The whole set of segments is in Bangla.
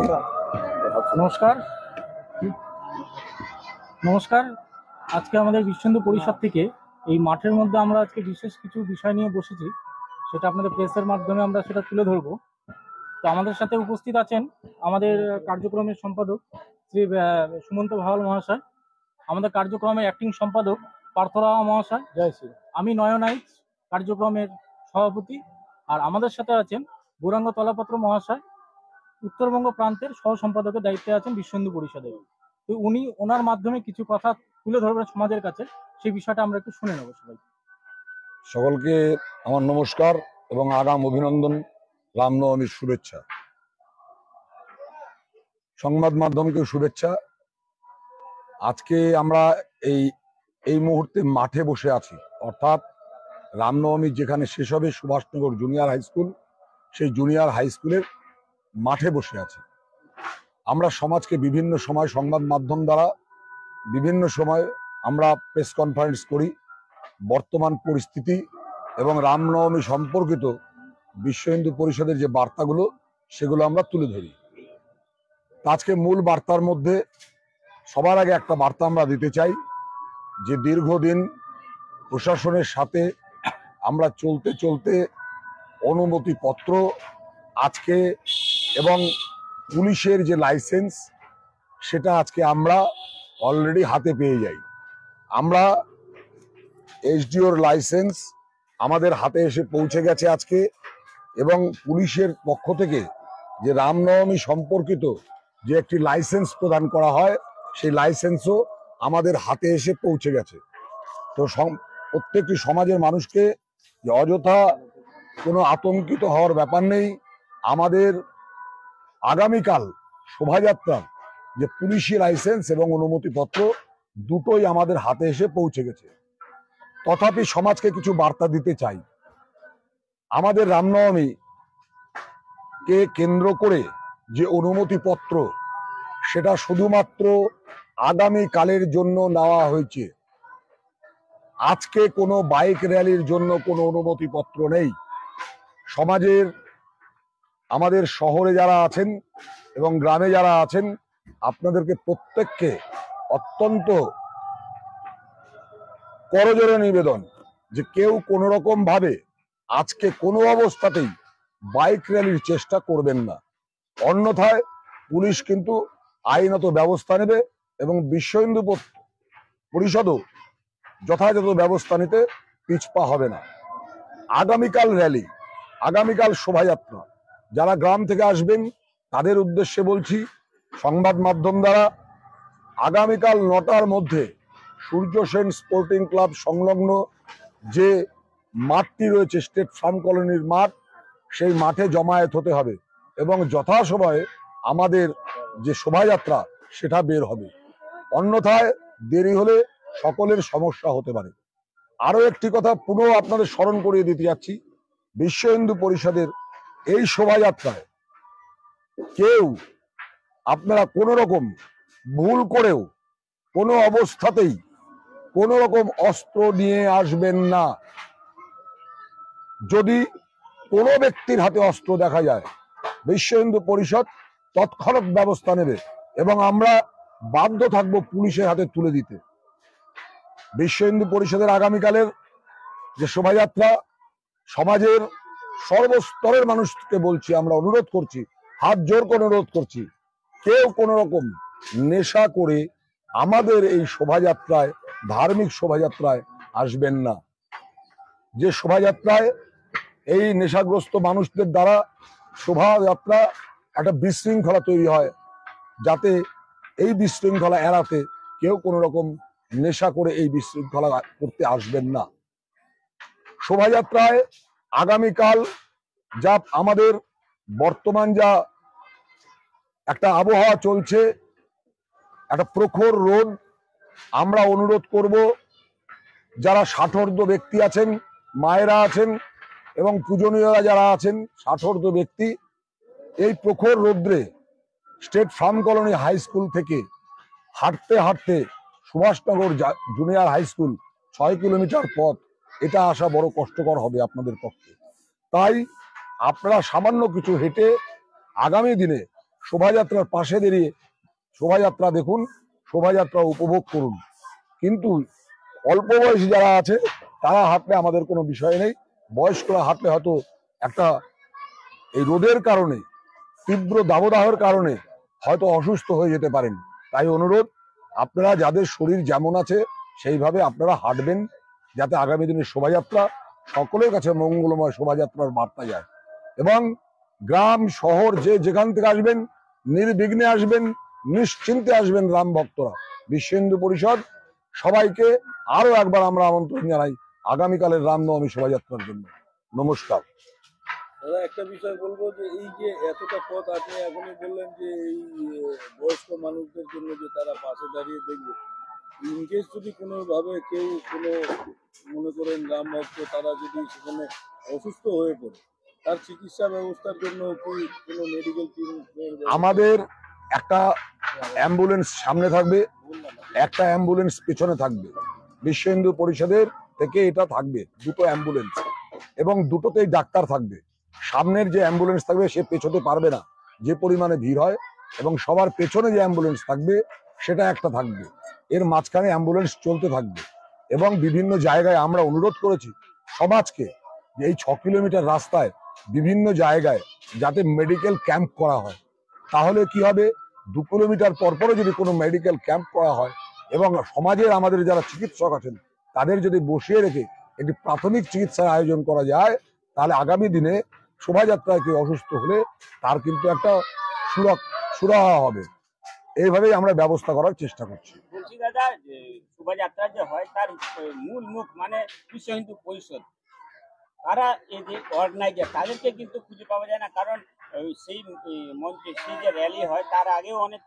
নমস্কার নমস্কার। আজকে আমাদের বিশ্বহিন্দু পরিষদ থেকে এই মাঠের মধ্যে আমরা আজকে বিশেষ কিছু বিষয় নিয়ে বসেছি, সেটা আপনাদের প্রেসের মাধ্যমে আমরা সেটা তুলে ধরবো। তো আমাদের সাথে উপস্থিত আছেন আমাদের কার্যক্রমের সম্পাদক শ্রী সুমন্ত ভাওয়াল মহাশয়, আমাদের কার্যক্রমের অ্যাক্টিং সম্পাদক পার্থরাও মহাশয়, জয় শ্রী। আমি নয়নাইট কার্যক্রমের সভাপতি, আর আমাদের সাথে আছেন গৌরাঙ্গ তলাপত্র মহাশয়, উত্তরবঙ্গ প্রান্তের সহ সম্পাদকের দায়িত্বে আছেন বিশ্বহিন্দু পরিষদের। তো উনি ওনার মাধ্যমে কিছু কথা তুলে ধরবেন সমাজের কাছে, সেই বিষয়টা আমরা একটু শুনে নেব সবাই। সকলকে আমার নমস্কার এবং আগাম অভিনন্দন, রামনবমীর শুভেচ্ছা। সংবাদ মাধ্যমকেও শুভেচ্ছা। আজকে আমরা এই মুহূর্তে মাঠে বসে আছি, অর্থাৎ রামনবমী যেখানে শেষ হবে সুভাষনগর জুনিয়র হাই স্কুল, সেই জুনিয়র হাই স্কুলের মাঠে বসে আছি। আমরা সমাজকে বিভিন্ন সময় সংবাদ মাধ্যম দ্বারা বিভিন্ন সময় আমরা প্রেস কনফারেন্স করি, বর্তমান পরিস্থিতি এবং রামনবমী সম্পর্কিত বিশ্ব হিন্দু পরিষদের যে বার্তাগুলো সেগুলো আমরা তুলে ধরি। আজকে মূল বার্তার মধ্যে সবার আগে একটা বার্তা আমরা দিতে চাই যে দীর্ঘদিন প্রশাসনের সাথে আমরা চলতে চলতে অনুমতিপত্র আজকে এবং পুলিশের যে লাইসেন্স সেটা আজকে আমরা অলরেডি হাতে পেয়ে যাই। আমরা এসডিওর লাইসেন্স আমাদের হাতে এসে পৌঁছে গেছে আজকে, এবং পুলিশের পক্ষ থেকে যে রামনবমী সম্পর্কিত যে একটি লাইসেন্স প্রদান করা হয় সেই লাইসেন্সও আমাদের হাতে এসে পৌঁছে গেছে। তো প্রত্যেকটি সমাজের মানুষকে যে অযথা কোনো আতঙ্কিত হওয়ার ব্যাপার নেই। আমাদের আগামীকাল শোভাযাত্রার যে পুলিশি লাইসেন্স এবং অনুমতিপত্র দুটোই আমাদের হাতে এসে পৌঁছে গেছে। তথাপি সমাজকে কিছু বার্তা দিতে চাই। আমাদের রামনবমী কে কেন্দ্র করে যে অনুমতিপত্র সেটা শুধুমাত্র আগামী কালের জন্য নেওয়া হয়েছে। আজকে কোনো বাইক র্যালির জন্য কোনো অনুমতিপত্র নেই। সমাজের আমাদের শহরে যারা আছেন এবং গ্রামে যারা আছেন আপনাদেরকে প্রত্যেককে অত্যন্ত করজোড়ে নিবেদন যে কেউ কোনো রকম ভাবে আজকে কোনো অবস্থাতেই বাইক র্যালির চেষ্টা করবেন না, অন্যথায় পুলিশ কিন্তু আইনত ব্যবস্থা নেবে এবং বিশ্ব হিন্দু পরিষদও যথাযথ ব্যবস্থা নিতে পিছপা হবে না। আগামীকাল র্যালি, আগামীকাল শোভাযাত্রা, যারা গ্রাম থেকে আসবেন তাদের উদ্দেশ্যে বলছি সংবাদ মাধ্যম দ্বারা, আগামীকাল 9টার মধ্যে সূর্য সেন স্পোর্টিং ক্লাব সংলগ্ন যে মাঠটি রয়েছে স্টেট ফার্ম কলোনির মাঠ, সেই মাঠে জমায়েত হতে হবে এবং যথাসময়ে আমাদের যে শোভাযাত্রা সেটা বের হবে। অন্যথায় দেরি হলে সকলের সমস্যা হতে পারে। আরো একটি কথা পুনঃ আপনাদের স্মরণ করিয়ে দিতে যাচ্ছি, বিশ্ব হিন্দু পরিষদের এই শোভাযাত্রায় কেউ আপনারা কোনো রকম ভুল করেও কোনো অবস্থাতেই কোনো রকম অস্ত্র নিয়ে আসবেন না। যদি কোনো ব্যক্তির হাতে অস্ত্র দেখা যায় বিশ্ব হিন্দু পরিষদ তৎক্ষণাৎ ব্যবস্থা নেবে এবং আমরা বাধ্য থাকব পুলিশের হাতে তুলে দিতে। বিশ্ব হিন্দু পরিষদের আগামীকালের যে শোভাযাত্রা, সমাজের সর্বস্তরের মানুষকে বলছি, আমরা অনুরোধ করছি, হাত জোর করে অনুরোধ করছি, কেউ কোনো রকম নেশা করে আমাদের এই শোভাযাত্রায়, ধার্মিক শোভাযাত্রায় আসবেন না। যে শোভাযাত্রায় এই নেশাগ্রস্ত মানুষদের দ্বারা শোভাযাত্রা একটা বিশৃঙ্খলা তৈরি হয়, যাতে এই বিশৃঙ্খলা এড়াতে কেউ কোনো রকম নেশা করে এই বিশৃঙ্খলা করতে আসবেন না। শোভাযাত্রায় আগামীকাল যা আমাদের বর্তমান যা একটা আবহাওয়া চলছে, একটা প্রখর রোদ, আমরা অনুরোধ করব যারা ষাটোর্ধ্ব ব্যক্তি আছেন, মায়েরা আছেন এবং পূজনীয়রা যারা আছেন ষাটোর্ধ্ব ব্যক্তি, এই প্রখর রৌদ্রে state farm colony high school থেকে হাঁটতে হাঁটতে Subhashnagar junior high school 6 kilometre পথ, এটা আসা বড় কষ্টকর হবে আপনাদের পক্ষে। তাই আপনারা সামান্য কিছু হেঁটে আগামী দিনে শোভাযাত্রার পাশে দাঁড়িয়ে শোভাযাত্রা দেখুন, শোভাযাত্রা উপভোগ করুন। কিন্তু অল্প বয়সী যারা আছে তারা হাঁটলে আমাদের কোনো বিষয় নেই, বয়স্করা হাঁটলে হয়তো একটা এই রোদের কারণে, তীব্র দাবদাহের কারণে হয়তো অসুস্থ হয়ে যেতে পারেন। তাই অনুরোধ, আপনারা যাদের শরীর যেমন আছে সেইভাবে আপনারা হাঁটবেন, যাতে আগামী দিনের শোভাযাত্রা সকলের কাছে মঙ্গলময় শোভাযাত্রার বার্তা যায়। এবং গ্রাম শহর যে যেখান থেকে আসবেন নির্বিঘ্নে আসবেন, নিশ্চিন্তে আসবেন রাম ভক্তরা। বিশ্ব হিন্দু পরিষদ সবাইকে আরো একবার আমরা আমন্ত্রণ জানাই আগামীকালের রামনবমী শোভাযাত্রার জন্য। নমস্কার। দাদা, একটা বিষয় বলবো যে এই যে এতটা পথ আপনি এখনই বললেন যে এই বয়স্ক মানুষদের জন্য যে তারা পাশে দাঁড়িয়ে দেখবে, ইনকেস যদি কোনোভাবে কেউ কোনো মনে করেন রাম ভক্ত তারা যদি সেখানে অসুস্থ হয়ে পড়ে, তার চিকিৎসা ব্যবস্থার জন্য কি কোনো মেডিকেল টিম? আমাদের একটা অ্যাম্বুলেন্স সামনে থাকবে, একটা অ্যাম্বুলেন্স পেছনে থাকবে। বিশ্ব হিন্দু পরিষদের থেকে এটা থাকবে দুটো অ্যাম্বুলেন্স, এবং দুটোতেই ডাক্তার থাকবে। সামনের যে অ্যাম্বুলেন্স থাকবে সে পেছোতে পারবে না, যে পরিমাণে ভিড় হয়। এবং সবার পেছনে যে অ্যাম্বুলেন্স থাকবে সেটা একটা থাকবে। এর মাঝখানে অ্যাম্বুলেন্স চলতে থাকবে। এবং বিভিন্ন জায়গায় আমরা অনুরোধ করেছি সমাজকে যে এই 6 কিলোমিটার রাস্তায় বিভিন্ন জায়গায় যাতে মেডিকেল ক্যাম্প করা হয়। তাহলে কি হবে, 2 কিলোমিটার পরপরও যদি কোনো মেডিকেল ক্যাম্প করা হয় এবং সমাজের আমাদের যারা চিকিৎসক আছেন তাদের যদি বসিয়ে রেখে একটি প্রাথমিক চিকিৎসার আয়োজন করা যায়, তাহলে আগামী দিনে শোভাযাত্রায় কেউ অসুস্থ হলে তার কিন্তু একটা সুরাহা হবে। এইভাবেই আমরা ব্যবস্থা করার চেষ্টা করছি। বলছি দাদা, যে শোভাযাত্রা যে হয় তার মূল মুখ মানে বিশ্ব হিন্দু পরিষদ, তারা এই যে অর্গানাইজার তাদেরকে কিন্তু খুঁজে পাওয়া যায় না। কারণ সেই মঞ্চে সেই যে র্যালি হয় তার আগেও অনেক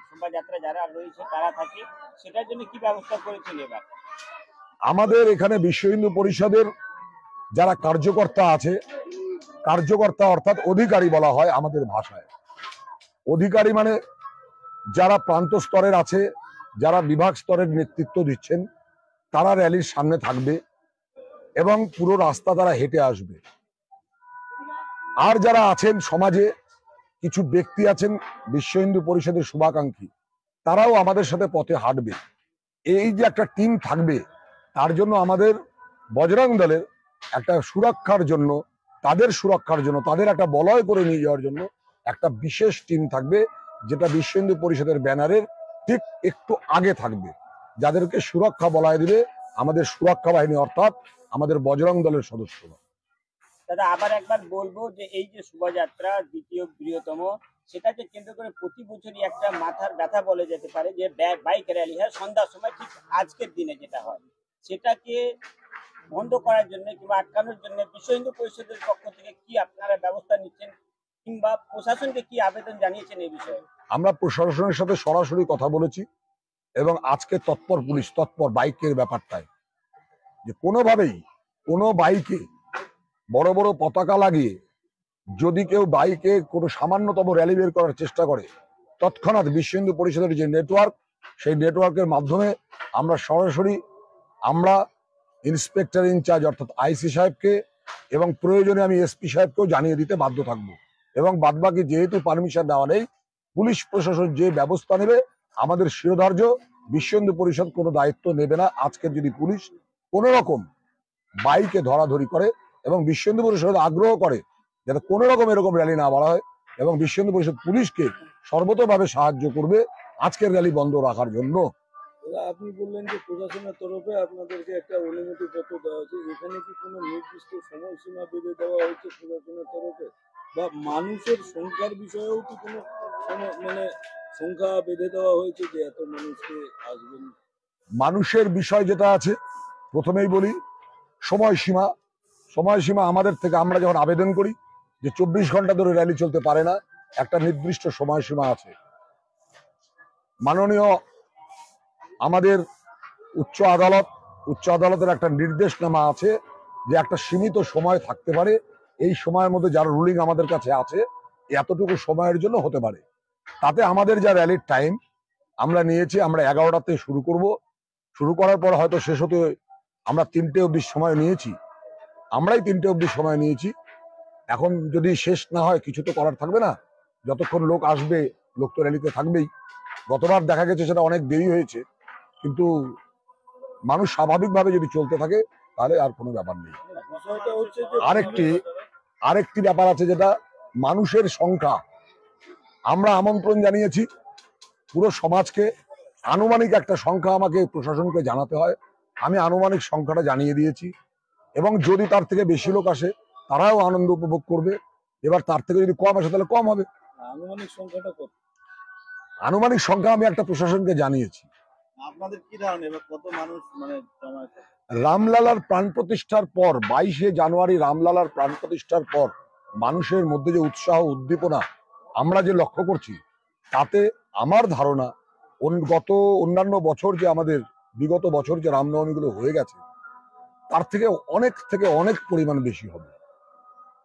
শোভাযাত্রা যারা রয়েছে তারা থাকে, সেটার জন্য কি ব্যবস্থা করেছিল এবার? আমাদের এখানে বিশ্ব হিন্দু পরিষদের যারা কার্যকর্তা আছে, কার্যকর্তা অর্থাৎ অধিকারী বলা হয় আমাদের ভাষায়। অধিকারী মানে যারা প্রান্ত স্তরের আছে, যারা বিভাগ স্তরের নেতৃত্ব দিচ্ছেন, তারা র্যালির সামনে থাকবে এবং পুরো রাস্তা তারা হেঁটে আসবে। আর যারা আছেন সমাজে কিছু ব্যক্তি আছেন বিশ্ব হিন্দু পরিষদের শুভাকাঙ্ক্ষী, তারাও আমাদের সাথে পথে হাঁটবে। এই যে একটা টিম থাকবে, তার জন্য আমাদের বজরং দলের একটা সুরক্ষার জন্য, তাদের সুরক্ষার জন্য, তাদের একটা বলয় করে নিয়ে যাওয়ার জন্য একটা বিশেষ টিম থাকবে, যেটা বিশ্ব হিন্দু পরিষদের ব্যানারের ঠিক একটু আগে থাকবে। যাদেরকে সুরক্ষা বলয় দিবে আমাদের সুরক্ষা বাহিনী, অর্থাৎ আমাদের বজরং দলের সদস্যরা। দাদা, আবার একবার বলবো যে এই যে শোভাযাত্রা দ্বিতীয় বৃহত্তম, সেটাকে কেন্দ্র করে প্রতি বছরই একটা মাথার ব্যথা বলে যেতে পারে যে বাইক র্যালি হয় সন্ধ্যার সময়, ঠিক আজকের দিনে যেটা হয়, সেটাকে বন্ধ করার জন্য কিংবা আটকানোর জন্য বিশ্ব হিন্দু পরিষদের পক্ষ থেকে কি আপনারা ব্যবস্থা নিচ্ছেন কিংবা প্রশাসনকে কি আবেদন জানিয়েছেন এই বিষয়ে? আমরা প্রশাসনের সাথে সরাসরি কথা বলেছি এবং আজকে তৎপর পুলিশ, তৎপর বাইকের ব্যাপারটায় যে কোনোভাবেই কোনো বাইকে বড় বড় পতাকা লাগিয়ে যদি কেউ বাইকে কোনো সামান্যতম র্যালি বের করার চেষ্টা করে, তৎক্ষণাৎ বিশ্ব হিন্দু পরিষদের যে নেটওয়ার্ক, সেই নেটওয়ার্কের মাধ্যমে আমরা সরাসরি ইন্সপেক্টর ইনচার্জ অর্থাৎ আইসি সাহেবকে এবং প্রয়োজনে আমি এসপি সাহেবকেও জানিয়ে দিতে বাধ্য থাকবো। এবং বাদবাকি যেহেতু পারমিশন দেওয়া নেই, পুলিশ প্রশাসন যে ব্যবস্থা নেবে আমাদের শিরোধার্য, বিশ্ব হিন্দু পরিষদ কোনো দায়িত্ব নেবে না। আজকে যদি পুলিশ কোনো রকম বাইকে ধরাধরি করে এবং বিশ্ব হিন্দু পরিষদ আগ্রহ করে যাতে কোনো রকম এরকম র্যালি না বাড়া হয়, এবং বিশ্ব হিন্দু পরিষদ পুলিশকে সর্বতোভাবে সাহায্য করবে আজকের র্যালি বন্ধ রাখার জন্য। আপনি বললেন যে প্রশাসনের তরফে আপনাদেরকে একটা অনুমতি পত্র দেওয়া হয়েছে, এখানে কি কোনো নির্দিষ্ট সময়সীমা বেঁধে দেওয়া হয়েছে প্রশাসনের তরফে, বা মানুষের সংখ্যার বিষয়েও কি কোনো মানে সংখ্যা বেঁধে দেওয়া হয়েছে যে এত মানুষকে আসবেন? মানুষের বিষয় যেটা আছে, প্রথমেই বলি সময়সীমা। সময়সীমা আমাদের থেকে, আমরা যখন আবেদন করি যে 24 ঘন্টা ধরে র্যালি চলতে পারে না, একটা নির্দিষ্ট সময়সীমা আছে। মাননীয় আমাদের উচ্চ আদালতের একটা নির্দেশনামা আছে যে একটা সীমিত সময় থাকতে পারে, এই সময়ের মধ্যে যার রুলিং আমাদের কাছে আছে এতটুকু সময়ের জন্য হতে পারে। তাতে আমাদের যা র্যালির টাইম আমরা নিয়েছি, আমরা 11টাতে শুরু করব। শুরু করার পর হয়তো শেষ হতে আমরা 3টে অবধি সময় নিয়েছি, আমরাই 3টে অবধি সময় নিয়েছি। এখন যদি শেষ না হয় কিছু তো করার থাকবে না, যতক্ষণ লোক আসবে, লোক তো র্যালিতে থাকবেই। গতবার দেখা গেছে সেটা অনেক দেরি হয়েছে, কিন্তু মানুষ স্বাভাবিকভাবে যদি চলতে থাকে তাহলে আর কোনো ব্যাপার নেই। বিষয়টা হচ্ছে যে আরেকটি ব্যাপার আছে, যেটা মানুষের সংখ্যা। আমরা আমন্ত্রণ জানিয়েছি পুরো সমাজকে, আনুমানিক একটা সংখ্যা আমাকে প্রশাসনকে জানাতে হয়, আমি আনুমানিক সংখ্যাটা জানিয়ে দিয়েছি, এবং যদি তার থেকে বেশি লোক আসে তারাও আনন্দ উপভোগ করবে। এবার তার থেকে যদি কম আসে তাহলে কম হবে। আনুমানিক সংখ্যাটা কত? আনুমানিক সংখ্যা আমি একটা প্রশাসনকে জানিয়েছি। আপনাদের কি ধারণা এবার কত মানুষ মানে জমায়েত হবে? রামলালার প্রাণ প্রতিষ্ঠার পর 22শে জানুয়ারি রামলালার প্রাণ প্রতিষ্ঠার পর মানুষের মধ্যে যে উৎসাহ উদ্দীপনা আমরা যে লক্ষ্য করছি, তাতে আমার ধারণা গত অন্যান্য বছর যে আমাদের বিগত বছর যে রামনবমীগুলো হয়ে গেছে তার থেকে অনেক পরিমাণ বেশি হবে।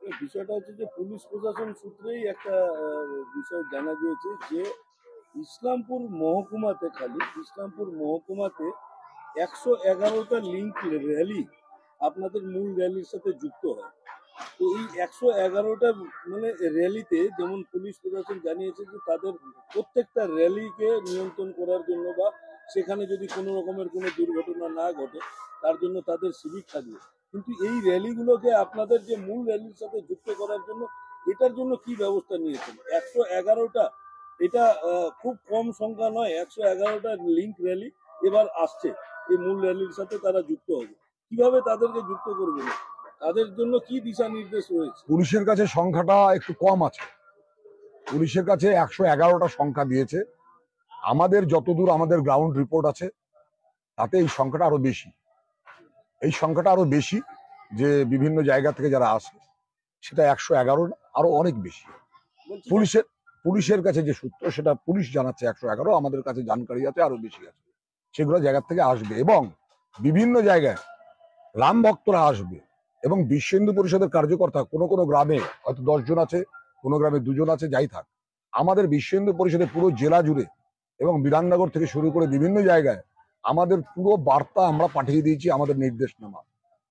এই বিষয়টা হচ্ছে যে পুলিশ প্রশাসন সূত্রেই একটা বিষয় জানা গিয়েছে যে ইসলামপুর মহকুমাতে 111টা লিঙ্ক র্যালি আপনাদের মূল র্যালির সাথে যুক্ত হয়। তো এই 111টা মানে র্যালিতে যেমন পুলিশ প্রশাসন জানিয়েছে যে তাদের প্রত্যেকটা র্যালিকে নিয়ন্ত্রণ করার জন্য বা সেখানে যদি কোনো রকমের কোনো দুর্ঘটনা না ঘটে তার জন্য তাদের সিভিক থাকবে, কিন্তু এই র্যালিগুলোকে আপনাদের যে মূল র্যালির সাথে যুক্ত করার জন্য এটার জন্য কি ব্যবস্থা নিয়েছেন? 111টা এটা খুব কম সংখ্যা নয়। 111টা লিঙ্ক র্যালি এবার আসছে, এই মূল র্যালির সাথে তারা যুক্ত হবে, কিভাবে তাদেরকে যুক্ত করবেন? তাদের জন্য কি দিশা নির্দেশ রয়েছে? পুলিশের কাছে সংখ্যাটা একটু কম আছে, পুলিশের কাছে 111টা সংখ্যা দিয়েছে। আমাদের যতদূর আমাদের গ্রাউন্ড রিপোর্ট আছে তাতে এই সংখ্যাটা আরো বেশি, যে বিভিন্ন জায়গা থেকে যারা আসে সেটা 111 আরো অনেক বেশি। বলছি পুলিশের কাছে যে সূত্র সেটা পুলিশ জানাচ্ছে 111, আমাদের কাছে জানকারি আছে আরো বেশি আছে, সেগুলো জায়গা থেকে আসবে এবং বিভিন্ন জায়গায় রাম ভক্তরা আসবে এবং বিশ্ব হিন্দু পরিষদের কার্যকর্তা কোনো গ্রামে হয়তো 10 জন আছে, কোনো গ্রামে 2 জন আছে, যাই থাক, আমাদের বিশ্ব হিন্দু পরিষদের পুরো জেলা জুড়ে এবং বিধাননগর থেকে শুরু করে বিভিন্ন জায়গায় আমাদের পুরো বার্তা আমরা পাঠিয়ে দিয়েছি আমাদের নির্দেশনামা।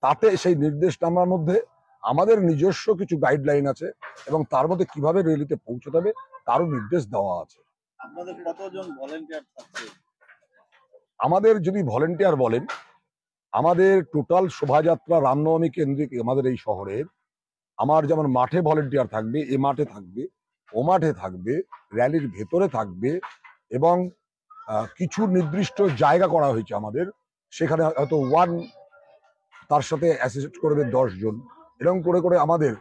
তাতে সেই নির্দেশনামার মধ্যে আমাদের নিজস্ব কিছু গাইডলাইন আছে এবং তার মধ্যে কিভাবে র্যালিতে পৌঁছতে হবে তারও নির্দেশ দেওয়া আছে। আপনাদের কতজন ভলেন্টিয়ার থাকছে? আমাদের যদি ভলেন্টিয়ার বলেন, আমাদের টোটাল শোভাযাত্রা রামনবমী কেন্দ্রিক আমাদের এই শহরের, আমার যেমন মাঠে ভলেন্টিয়ার থাকবে, এ মাঠে থাকবে, ও মাঠে থাকবে, র্যালির ভেতরে থাকবে, এবং কিছু নির্দিষ্ট জায়গা করা হয়েছে আমাদের, সেখানে হয়তো তার সাথে অ্যাসিস্ট করবে 10 জন, এরকম করে করে আমাদের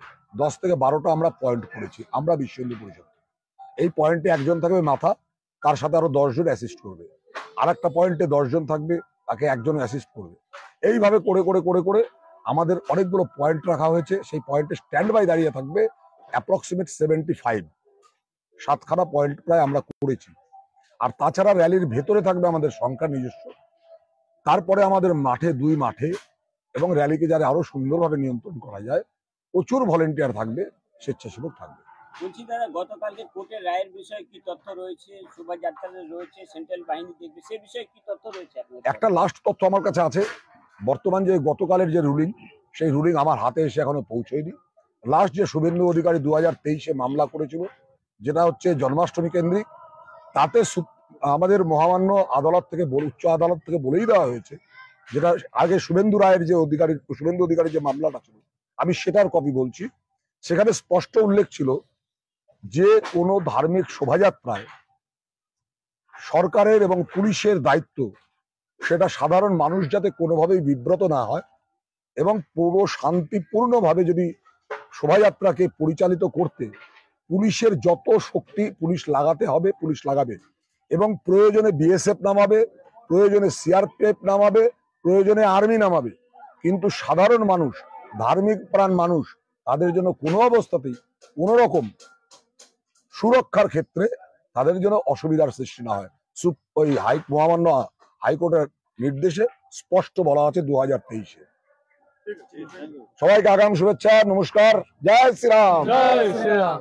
10 থেকে 12টা আমরা পয়েন্ট করেছি আমরা বিশ্ব হিন্দু পরিষদ। এই পয়েন্টে একজন থাকবে মাথা, তার সাথে আরো 10 জন অ্যাসিস্ট করবে, আর একটা পয়েন্টে 10 জন থাকবে, তাকে একজন অ্যাসিস্ট করবে। এইভাবে করে করে করে করে আমাদের অনেকগুলো পয়েন্ট রাখা হয়েছে। সেই পয়েন্টে স্ট্যান্ড বাই দাঁড়িয়ে থাকবে অ্যাপ্রক্সিমেট 75, 7খানা পয়েন্ট প্রায় আমরা করেছি। আর তাছাড়া র্যালির ভেতরে থাকবে আমাদের সংখ্যা নিজস্ব, তারপরে আমাদের মাঠে 2 মাঠে, এবং র্যালিকে যারা আরো সুন্দরভাবে নিয়ন্ত্রণ করা যায় প্রচুর ভলেন্টিয়ার থাকবে, স্বেচ্ছাসেবক থাকবে। বলছি দাদা, গতকালকে কোর্টের রায়ের বিষয়ে কি তথ্য রয়েছে? শোভাযাত্রা রয়েছে, সেন্ট্রাল বাহিনী দেখবে, সে বিষয়ে কি তথ্য রয়েছে আপনার? একটা লাস্ট তথ্য আমার কাছে আছে, বর্তমান যে গতকালের যে রুলিং, সেই রুলিং আমার হাতে এসে এখনো পৌঁছয়নি। লাস্ট যে শুভেন্দু অধিকারী 2023-এ মামলা করেছিল, যেটা হচ্ছে জন্মাষ্টমী কেন্দ্রিক, তাতে আমাদের মহামান্য আদালত থেকে উচ্চ আদালত থেকে বলেই দেওয়া হয়েছে, যেটা আগে শুভেন্দু অধিকারী যে মামলাটা ছিল, আমি সেটার কপি বলছি, সেখানে স্পষ্ট উল্লেখ ছিল যে কোনো ধার্মিক শোভাযাত্রায় সরকারের এবং পুলিশের দায়িত্ব সেটা সাধারণ মানুষ যাতে কোনোভাবেই বিব্রত না হয় এবং পুরো শান্তিপূর্ণভাবে যদি শোভাযাত্রাকে পরিচালিত করতে পুলিশের যত শক্তি পুলিশ লাগাতে হবে পুলিশ লাগাবে, এবং প্রয়োজনে বিএসএফ নামাবে, প্রয়োজনে সিআরপিএফ নামাবে, প্রয়োজনে আর্মি নামাবে, কিন্তু সাধারণ মানুষ, ধার্মিক প্রাণ মানুষ, তাদের জন্য কোনো অবস্থাতেই কোনো রকম সুরক্ষার ক্ষেত্রে তাদের জন্য অসুবিধার সৃষ্টি না হয়। ওই মহামান্য হাইকোর্টের নির্দেশে স্পষ্ট বলা আছে 2023-এ। সবাইকে আগাম শুভেচ্ছা, নমস্কার, জয় শ্রীরাম। জয় শ্রীরাম।